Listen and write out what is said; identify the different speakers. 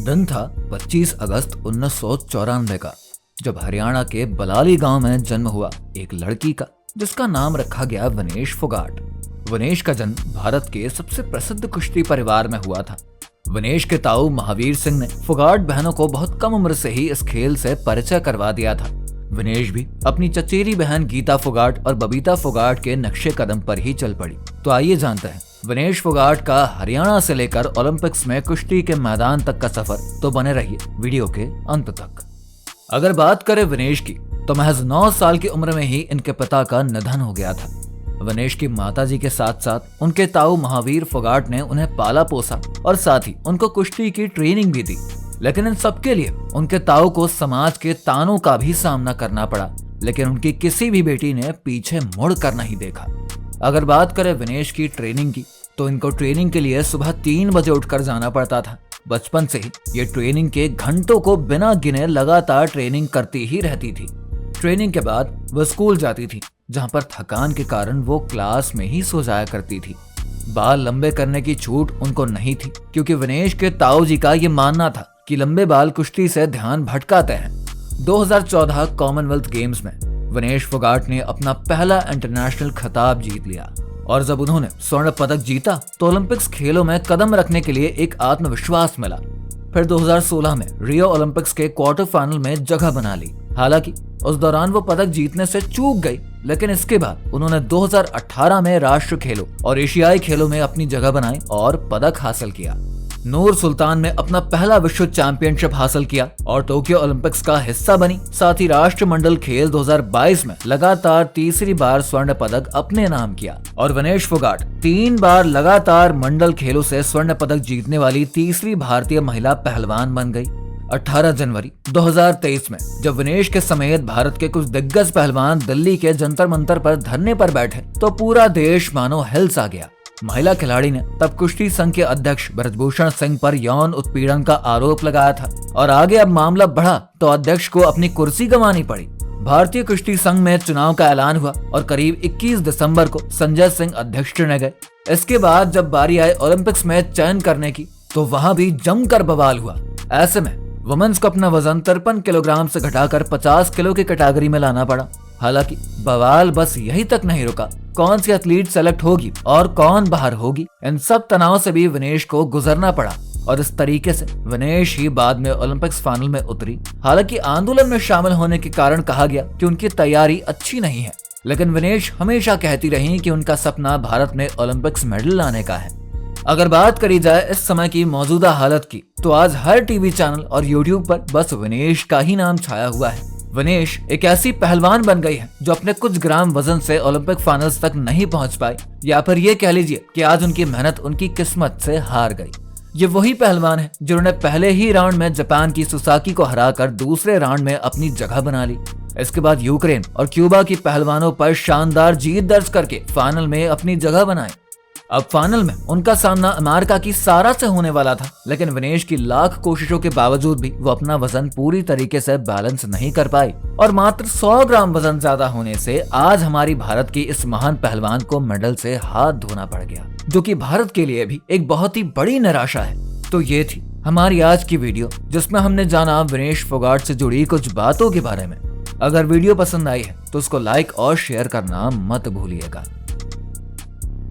Speaker 1: दिन था 25 अगस्त 1994 का, जब हरियाणा के बलाली गांव में जन्म हुआ एक लड़की का, जिसका नाम रखा गया विनेश फोगाट। विनेश का जन्म भारत के सबसे प्रसिद्ध कुश्ती परिवार में हुआ था। विनेश के ताऊ महावीर सिंह ने फोगाट बहनों को बहुत कम उम्र से ही इस खेल से परिचय करवा दिया था। विनेश भी अपनी चचेरी बहन गीता फोगाट और बबीता फोगाट के नक्शे कदम पर ही चल पड़ी। तो आइए जानते हैं विनेश फोगाट का हरियाणा से लेकर ओलंपिक्स में कुश्ती के मैदान तक का सफर। तो बने रहिए वीडियो के अंत तक। अगर बात करें विनेश की, तो महज 9 साल की उम्र में ही इनके पिता का निधन हो गया था। विनेश की माताजी के साथ साथ उनके ताऊ महावीर फोगाट ने उन्हें पाला पोसा और साथ ही उनको कुश्ती की ट्रेनिंग भी दी। लेकिन इन सबके लिए उनके ताऊ को समाज के तानों का भी सामना करना पड़ा, लेकिन उनकी किसी भी बेटी ने पीछे मुड़ कर नहीं देखा। अगर बात करें विनेश की ट्रेनिंग की, तो इनको ट्रेनिंग के लिए सुबह 3 बजे उठकर जाना पड़ता था। बचपन से ही ये ट्रेनिंग के घंटों को बिना गिने लगातार ट्रेनिंग करती ही रहती थी। ट्रेनिंग के बाद वह स्कूल जाती थी, जहां पर थकान के कारण वो क्लास में ही सो जाया करती थी। बाल लंबे करने की छूट उनको नहीं थी, क्योंकि विनेश के ताऊ जी का ये मानना था कि लंबे बाल कुश्ती से ध्यान भटकाते हैं। 2014 कॉमनवेल्थ गेम्स में विनेश फोगाट ने अपना पहला इंटरनेशनल खिताब जीत लिया, और जब उन्होंने स्वर्ण पदक जीता तो ओलंपिक्स खेलों में कदम रखने के लिए एक आत्मविश्वास मिला। फिर 2016 में रियो ओलंपिक्स के क्वार्टर फाइनल में जगह बना ली। हालांकि उस दौरान वो पदक जीतने से चूक गई, लेकिन इसके बाद उन्होंने 2018 में राष्ट्र खेलों और एशियाई खेलों में अपनी जगह बनाई और पदक हासिल किया। नूर सुल्तान में अपना पहला विश्व चैंपियनशिप हासिल किया और टोक्यो ओलंपिक्स का हिस्सा बनी। साथ ही राष्ट्रमंडल खेल 2022 में लगातार तीसरी बार स्वर्ण पदक अपने नाम किया, और विनेश फोगाट 3 बार लगातार मंडल खेलों से स्वर्ण पदक जीतने वाली तीसरी भारतीय महिला पहलवान बन गई। 18 जनवरी 2023 में जब विनेश के समेत भारत के कुछ दिग्गज पहलवान दिल्ली के जंतर मंतर पर धरने पर बैठे, तो पूरा देश मानो हिल सा गया। महिला खिलाड़ी ने तब कुश्ती संघ के अध्यक्ष ब्रजभूषण सिंह पर यौन उत्पीड़न का आरोप लगाया था, और आगे अब मामला बढ़ा तो अध्यक्ष को अपनी कुर्सी गंवानी पड़ी। भारतीय कुश्ती संघ में चुनाव का ऐलान हुआ और करीब 21 दिसंबर को संजय सिंह अध्यक्ष चुने गए। इसके बाद जब बारी आई ओलंपिक्स में चयन करने की, तो वहां भी जमकर बवाल हुआ। ऐसे में वुमेन्स को अपना वजन 53 किलोग्राम से घटाकर 50 किलो की कैटेगरी में लाना पड़ा। हालांकि बवाल बस यही तक नहीं रुका। कौन सी एथलीट सेलेक्ट होगी और कौन बाहर होगी, इन सब तनाव से भी विनेश को गुजरना पड़ा, और इस तरीके से विनेश ही बाद में ओलंपिक्स फाइनल में उतरी। हालांकि आंदोलन में शामिल होने के कारण कहा गया कि उनकी तैयारी अच्छी नहीं है, लेकिन विनेश हमेशा कहती रही कि उनका सपना भारत में ओलंपिक्स मेडल लाने का है। अगर बात करी जाए इस समय की मौजूदा हालत की, तो आज हर टीवी चैनल और यूट्यूब पर बस विनेश का ही नाम छाया हुआ है। विनेश एक ऐसी पहलवान बन गई है जो अपने कुछ ग्राम वजन से ओलंपिक फाइनल्स तक नहीं पहुंच पाई, या फिर ये कह लीजिए कि आज उनकी मेहनत उनकी किस्मत से हार गई। ये वही पहलवान है जिन्होंने पहले ही राउंड में जापान की सुसाकी को हराकर दूसरे राउंड में अपनी जगह बना ली। इसके बाद यूक्रेन और क्यूबा की पहलवानों पर शानदार जीत दर्ज करके फाइनल में अपनी जगह बनाई। अब फाइनल में उनका सामना अमेरिका की सारा से होने वाला था, लेकिन विनेश की लाख कोशिशों के बावजूद भी वो अपना वजन पूरी तरीके से बैलेंस नहीं कर पाई, और मात्र 100 ग्राम वजन ज्यादा होने से आज हमारी भारत की इस महान पहलवान को मेडल से हाथ धोना पड़ गया, जो कि भारत के लिए भी एक बहुत ही बड़ी निराशा है। तो ये थी हमारी आज की वीडियो, जिसमें हमने जाना विनेश फोगाट से जुड़ी कुछ बातों के बारे में। अगर वीडियो पसंद आई है तो उसको लाइक और शेयर करना मत भूलिएगा।